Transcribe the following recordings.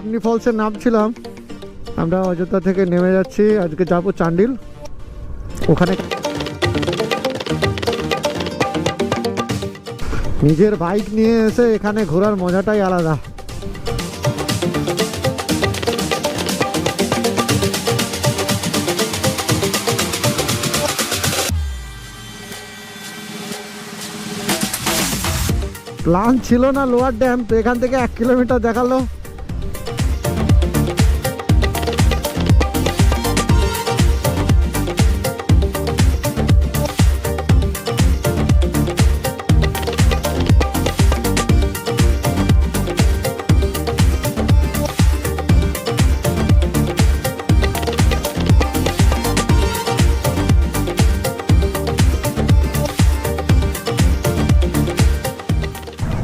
বামনি ফলসে নামছিলাম। আমরা অযোধ্যা থেকে নেমে যাচ্ছি, আজকে যাবো চান্ডিল। ওখানে নিজের বাইক নিয়ে এসে এখানে ঘোরার মজাটাই আলাদা। প্ল্যান ছিল না লোয়ার ড্যাম, তো এখান থেকে 1 কিলোমিটার দেখালো।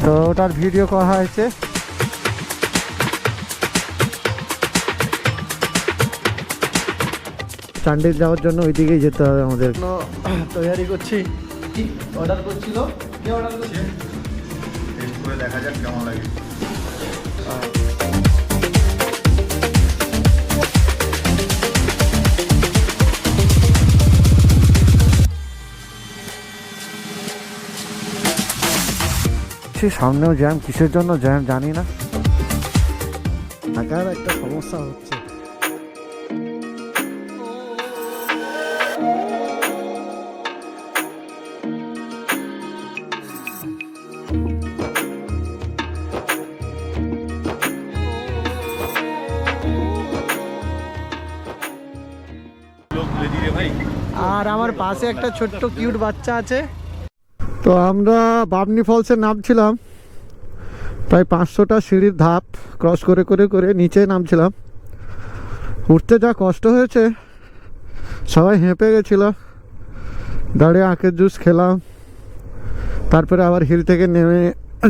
তো ওটার ভিডিও করা হয়েছে। চান্ডিল যাওয়ার জন্য ওইদিকেই যেতে হবে আমাদের। তৈরি করছি, অর্ডার করছিল, কি অর্ডার করছে টেস্ট করে দেখা যাক কেমন লাগে। সামনেও জ্যাম, কিসের জন্য জ্যাম জানি না। ঢাকার একটা সমস্যা হচ্ছে। আর আমার পাশে একটা ছোট্ট কিউট বাচ্চা আছে। তো আমরা বামনি ফলসে নামছিলাম, প্রায় 500টা সিঁড়ির ধাপ ক্রস করে করে করে নিচে নামছিলাম। উঠতে যা কষ্ট হয়েছে, সবাই হেঁপে গেছিল। দাঁড়িয়ে আখের জুস খেলাম, তারপরে আবার হিল থেকে নেমে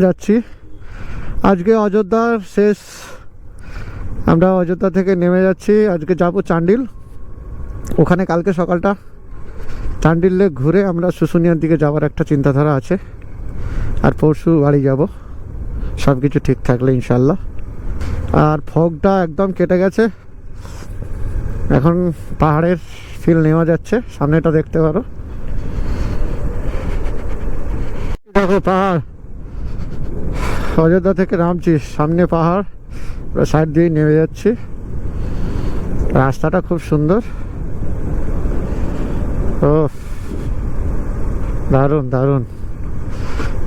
যাচ্ছি। আজকে অযোধ্যার শেষ, আমরা অযোধ্যা থেকে নেমে যাচ্ছি, আজকে যাবো চান্ডিল। ওখানে কালকে সকালটা চান্ডিল লেক ঘুরে আমরা শুশুনিয়ার দিকে যাওয়ার একটা চিন্তাধারা আছে। আর পরশু বাড়ি যাব, সব কিছু ঠিক থাকলে ইনশাল্লাহ। আর ফগটা একদম কেটে গেছে, এখন পাহাড়ের ফিল নেওয়া যাচ্ছে। সামনেটা দেখতে পারো, দেখো পাহাড়। অযোধ্যা থেকে নামছি, সামনে পাহাড়, সাইড দিয়ে নেমে যাচ্ছি। রাস্তাটা খুব সুন্দর, ও দারুণ দারুণ।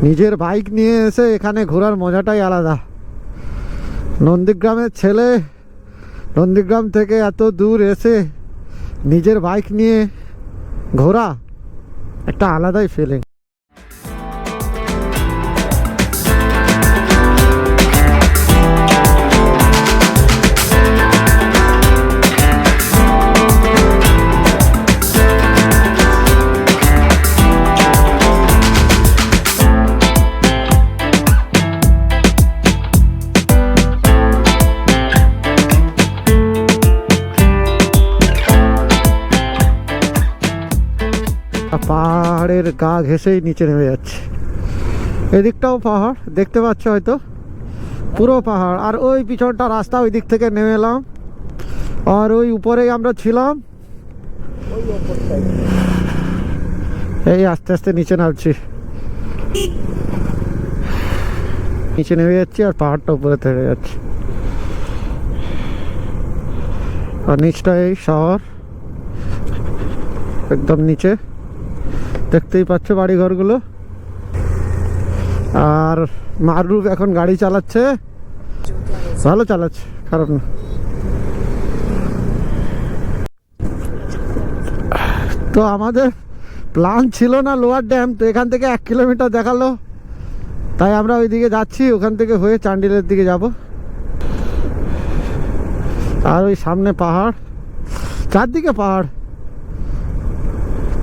নিজের বাইক নিয়ে এসে এখানে ঘোরার মজাটাই আলাদা। নন্দীগ্রামের ছেলে, নন্দীগ্রাম থেকে এত দূর এসে নিজের বাইক নিয়ে ঘোরা একটা আলাদাই ফিলিং। পাহাড়ের গা ঘেঁষেই নিচে নেমে যাচ্ছে। এদিকটাও পাহাড় দেখতে পাচ্ছ হয়তো, পুরো পাহাড়। আর ওই পিছনটা রাস্তা, ওই দিক থেকে নেমে এলাম। আর ওই উপরেই আমরা ছিলাম, এই আস্তে আস্তে নিচে নামছি, নিচে নেমে যাচ্ছি। আর পাহাড়টা উপরে থেকে যাচ্ছে, আর নিচটা এই শহর একদম নিচে দেখতেই পাচ্ছ বাড়িঘরগুলো। আর মারুফ এখন গাড়ি চালাচ্ছে, ভালো চালাচ্ছে, খারাপ না। তো আমাদের প্ল্যান ছিল না লোয়ার ড্যাম, তো এখান থেকে 1 কিলোমিটার দেখালো, তাই আমরা ওইদিকে যাচ্ছি। ওখান থেকে হয়ে চান্ডিলের দিকে যাব। আর ওই সামনে পাহাড়, চারদিকে পাহাড়,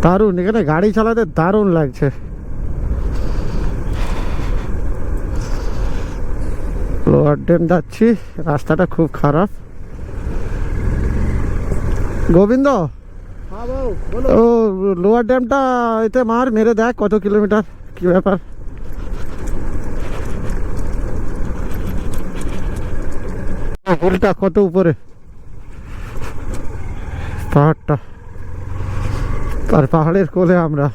দারুণ। এখানে গাড়ি চালাতে দারুণ লাগছে। লোয়ার ড্যাম যাচ্ছি, রাস্তাটা খুব খারাপ। গোবিন্দ, ও লোয়ার ড্যামটা এতে মার মেরে দেখ কত কিলোমিটার, কি ব্যাপার। হিলটা কত উপরে পাহাড়টা, আর পাহাড়ের কোলে আমরা।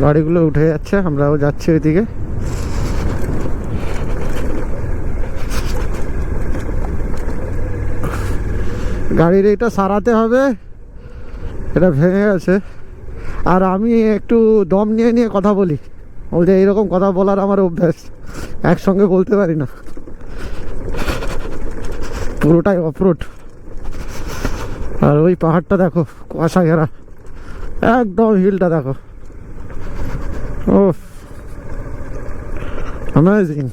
গাড়িগুলো উঠে যাচ্ছে, আমরাও যাচ্ছি ওইদিকে। গাড়ির এটা সারাতে হবে, এটা ভেঙে গেছে। আর আমি একটু দম নিয়ে নিয়ে কথা বলি, বলতে এইরকম কথা বলার আমার অভ্যাস, একসঙ্গে বলতে পারি না, পুরোটাই অফরোড। আর ওই পাহাড়টা দেখো, কুয়াশা ঘেরা, একদম হিলটা দেখো, ও অ্যামেজিং।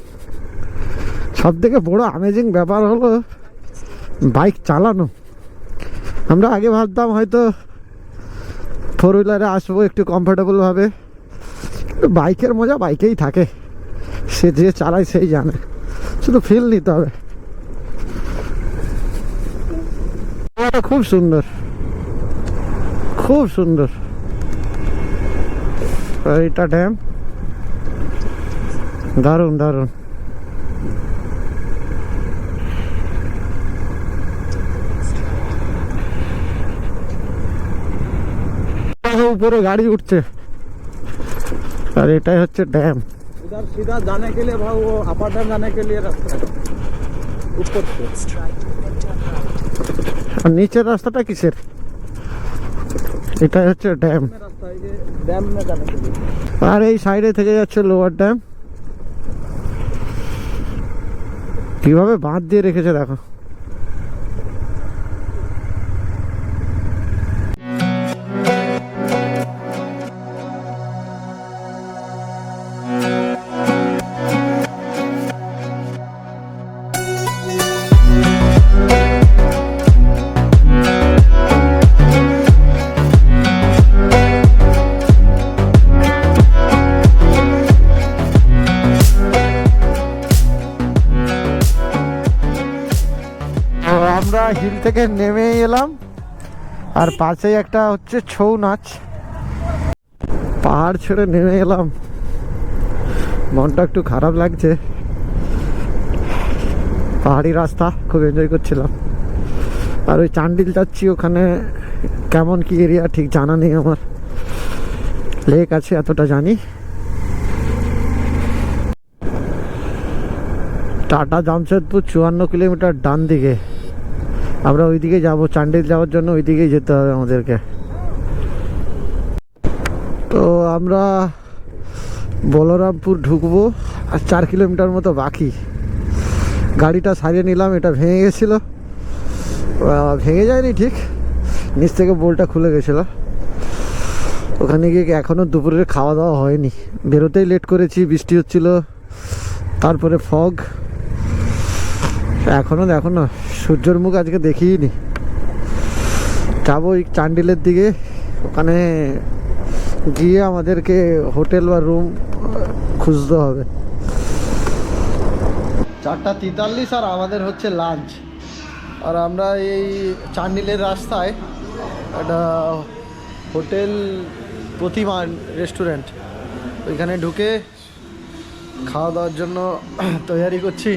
সব থেকে বড় অ্যামেজিং ব্যাপার হলো বাইক চালানো। আমরা আগে ভাবতাম হয়তো ফোর হুইলারে আসবো একটু কমফোর্টেবল ভাবে, বাইকের মজা বাইকেই থাকে, সে যে চালায় সেই জানে, শুধু ফিল নিতে হবে। খুব সুন্দর, খুব সুন্দর এইটা ড্যাম, দারুণ দারুণ। উপরে গাড়ি উঠছে, আর এটাই হচ্ছে ড্যাম। इधर सीधा जाने के लिए भाई वो अपर डैम जाने के लिए रास्ता है ऊपर से। আর নিচের রাস্তাটা কিসের? এটাই হচ্ছে ড্যাম, रास्ता है ये डैम में जाने के लिए। আর এই সাইডে থেকে যাচ্ছে লোয়ার ড্যাম। কিভাবে বাঁধ দিয়ে রেখেছে দেখো। আমরা হিল থেকে নেমে এলাম, আর পাশেই একটা হচ্ছে ছৌ নাচ। পাহাড় ছেড়ে নেমে এলাম, মনটা একটু খারাপ লাগছে। পাহাড়ি রাস্তা খুব এনজয় করছিলাম। আর ওই চান্ডিল যাচ্ছি, ওখানে কেমন কি এরিয়া ঠিক জানা নেই আমার, লেক আছে এতটা জানি। টাটা জামশেদপুর 54 কিলোমিটার ডান দিকে, আমরা ওইদিকে যাব, চান্ডিল যাওয়ার জন্য ওইদিকেই যেতে হবে আমাদেরকে। তো আমরা বলরামপুর ঢুকবো, আর 4 কিলোমিটার মতো বাকি। গাড়িটা সারিয়ে নিলাম, এটা ভেঙে গেছিলো, ভেঙে যায়নি ঠিক, নিচ থেকে বোল্টটা খুলে গেছিলো। ওখানে গিয়ে এখনও দুপুরের খাওয়া দাওয়া হয়নি, বেরোতেই লেট করেছি, বৃষ্টি হচ্ছিল, তারপরে ফগ। এখনও দেখো না, সূর্যের মুখ আজকে দেখিনি। যাবো ওই চান্ডিলের দিকে, ওখানে গিয়ে আমাদেরকে হোটেল বা রুম খুঁজতে হবে। 4:43 আর আমাদের হচ্ছে লাঞ্চ। আর আমরা এই চান্ডিলের রাস্তায় একটা হোটেল প্রতিমা রেস্টুরেন্ট, ওইখানে ঢুকে খাওয়া দাওয়ার জন্য তৈরি করছি।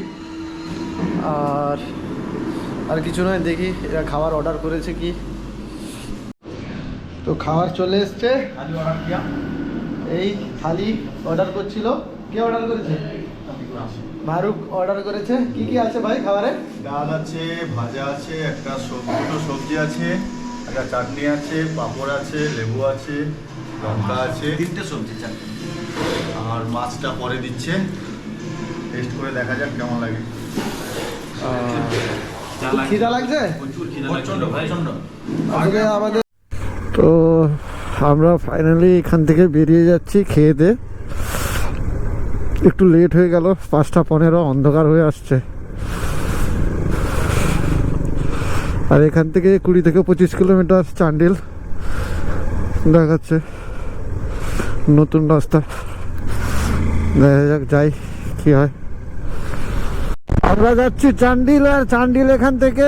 আর কিছু নয়, দেখি এরা খাবার অর্ডার করেছে কি। তো খাবার চলে এসছে, এই থালি অর্ডার করছিল। কে অর্ডার করেছে? মারুক অর্ডার করেছে। কি কি আছে ভাই খাবারে? ডাল আছে, ভাজা আছে, একটা দুটো সবজি আছে, একটা চাটনি আছে, পাঁপড় আছে, লেবু আছে, লঙ্কা আছে, 3টে সবজি, চাটনি, আর মাছটা পরে দিচ্ছে। টেস্ট করে দেখা যাক কেমন লাগে। খিদা লাগছে প্রচন্ড প্রচন্ড। আসলে আমাদের। তো আমরা ফাইনালি এখান থেকে বেরিয়ে যাচ্ছি খেয়ে দে। একটু লেট হয়ে গেল, 5:15, অন্ধকার হয়ে আসছে। আর এখান থেকে 20 থেকে 25 কিলোমিটার চান্ডিল দেখাচ্ছে, নতুন রাস্তা। দেখা যাক যাই কি হয়। আমরা যাচ্ছি চান্ডিল, আর চান্ডিল এখান থেকে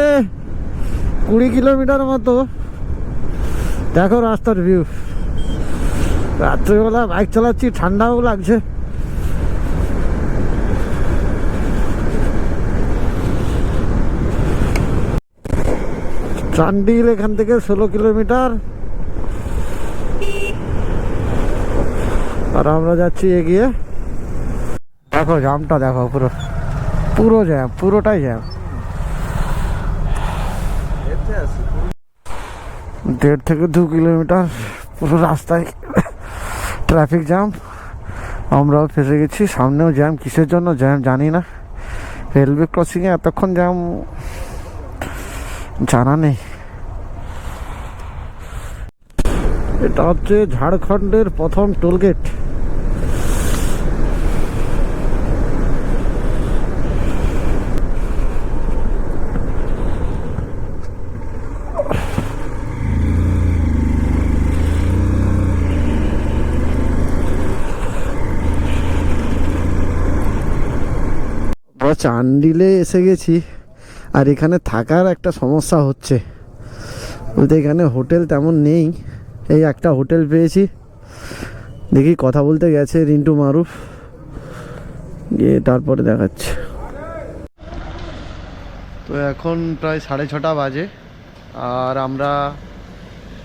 20 কিলোমিটার মতো। দেখো রাস্তার ভিউ, রাত্রেবেলা বাইক চালাচ্ছি, ঠান্ডাও লাগছে। চান্ডিল এখান থেকে 16 কিলোমিটার, আর আমরা যাচ্ছি এগিয়ে। দেখো জ্যামটা দেখো, পুরো পুরো জ্যাম, পুরোটাই জ্যাম। 1.5 থেকে 2 কিলোমিটার পুরো রাস্তায় ট্রাফিক জ্যাম। আমরাও ফেসে গেছি, সামনেও জ্যাম। কিসের জন্য জ্যাম জানি না। রেলওয়ে ক্রসিংয়ে এতক্ষণ জ্যাম জানা নেই। এটা হচ্ছে ঝাড়খণ্ডের প্রথম টোলগেট। চান্ডিলে এসে গেছি, আর এখানে থাকার একটা সমস্যা হচ্ছে বলতে এখানে হোটেল তেমন নেই। এই একটা হোটেল পেয়েছি, দেখি কথা বলতে গেছে রিন্টু মারুফ, গিয়ে তারপরে দেখাচ্ছে। তো এখন প্রায় 6:30 বাজে, আর আমরা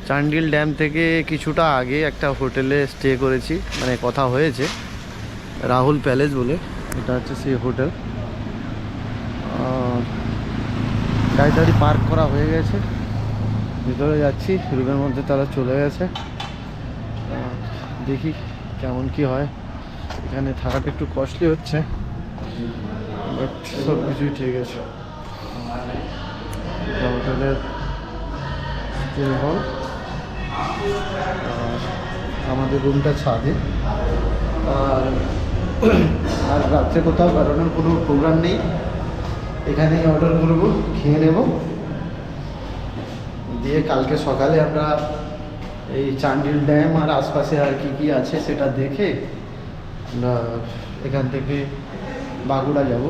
চান্ডিল ড্যাম থেকে কিছুটা আগে একটা হোটেলে স্টে করেছি, মানে কথা হয়েছে, রাহুল প্যালেস বলে। এটা হচ্ছে সেই হোটেল। আর গাড়ি টাড়ি পার্ক করা হয়ে গেছে, ভিতরে যাচ্ছি। রুমের মধ্যে তারা চলে গেছে। দেখি কেমন কি হয়। এখানে থাকাটা একটু কস্টলি হচ্ছে, বাট সব কিছুই ঠিক আছে। হোটেলের হল, আর আমাদের রুমটা ছাদে। আর রাত্রে কোথাও বেরোনোর কোনো প্রোগ্রাম নেই, এখানেই অর্ডার করবো, খেয়ে নেব, দিয়ে কালকে সকালে আমরা এই চান্ডিল ড্যাম আর আশপাশে আর কি কি আছে সেটা দেখে আমরা এখান থেকে বাগুড়া যাব,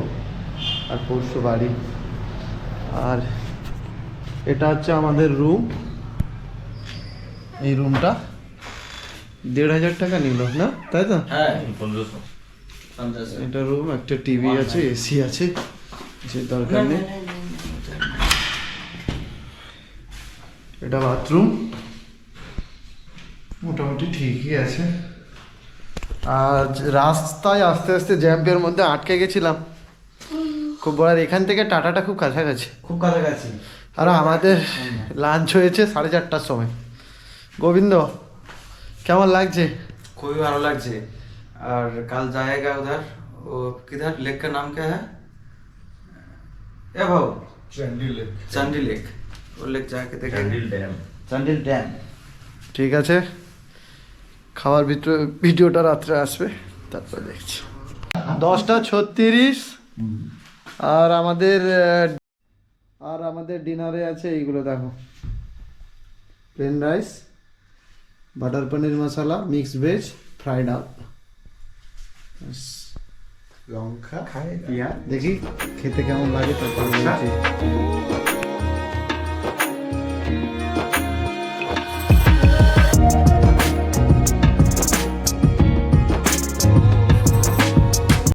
আর পরশু বাড়ি। আর এটা হচ্ছে আমাদের রুম। এই রুমটা 1,500 টাকা নিল না, তাই তো? হ্যাঁ 1550। এটা রুম, একটা টিভি আছে, এসি আছে, যে দরকার নেই। এটা বাথরুম, মোটামুটি ঠিকই আছে। আর রাস্তায় আস্তে আস্তে জ্যাম্পের মধ্যে আটকে গেছিলাম খুব বড়। এখান থেকে টাটাটা খুব কাছাকাছি, খুব কাছাকাছি। আর আমাদের লাঞ্চ হয়েছে 4:30টার সময়। গোবিন্দ, কেমন লাগছে? খুবই ভালো লাগছে। और कल जाएगा उधर, वो किधर लेक का नाम क्या है? ए भाऊ, चांडी लेक। वो लेक जाके देखेंगे। चांडिल डैम। ঠিক আছে, খাওয়ার ভিডিওটা রাত্রে আসবে, তারপর দেখছি। 10:36, আর আমাদের ডিনারে আছে এইগুলো দেখো, প্লেন রাইস, বাটার পনির মশলা, মিক্সড ভেজ, ফ্রাইড আপ, লঙ্কা খাই দিয়া। দেখি খেতে কেমন লাগে তারপর বলছি।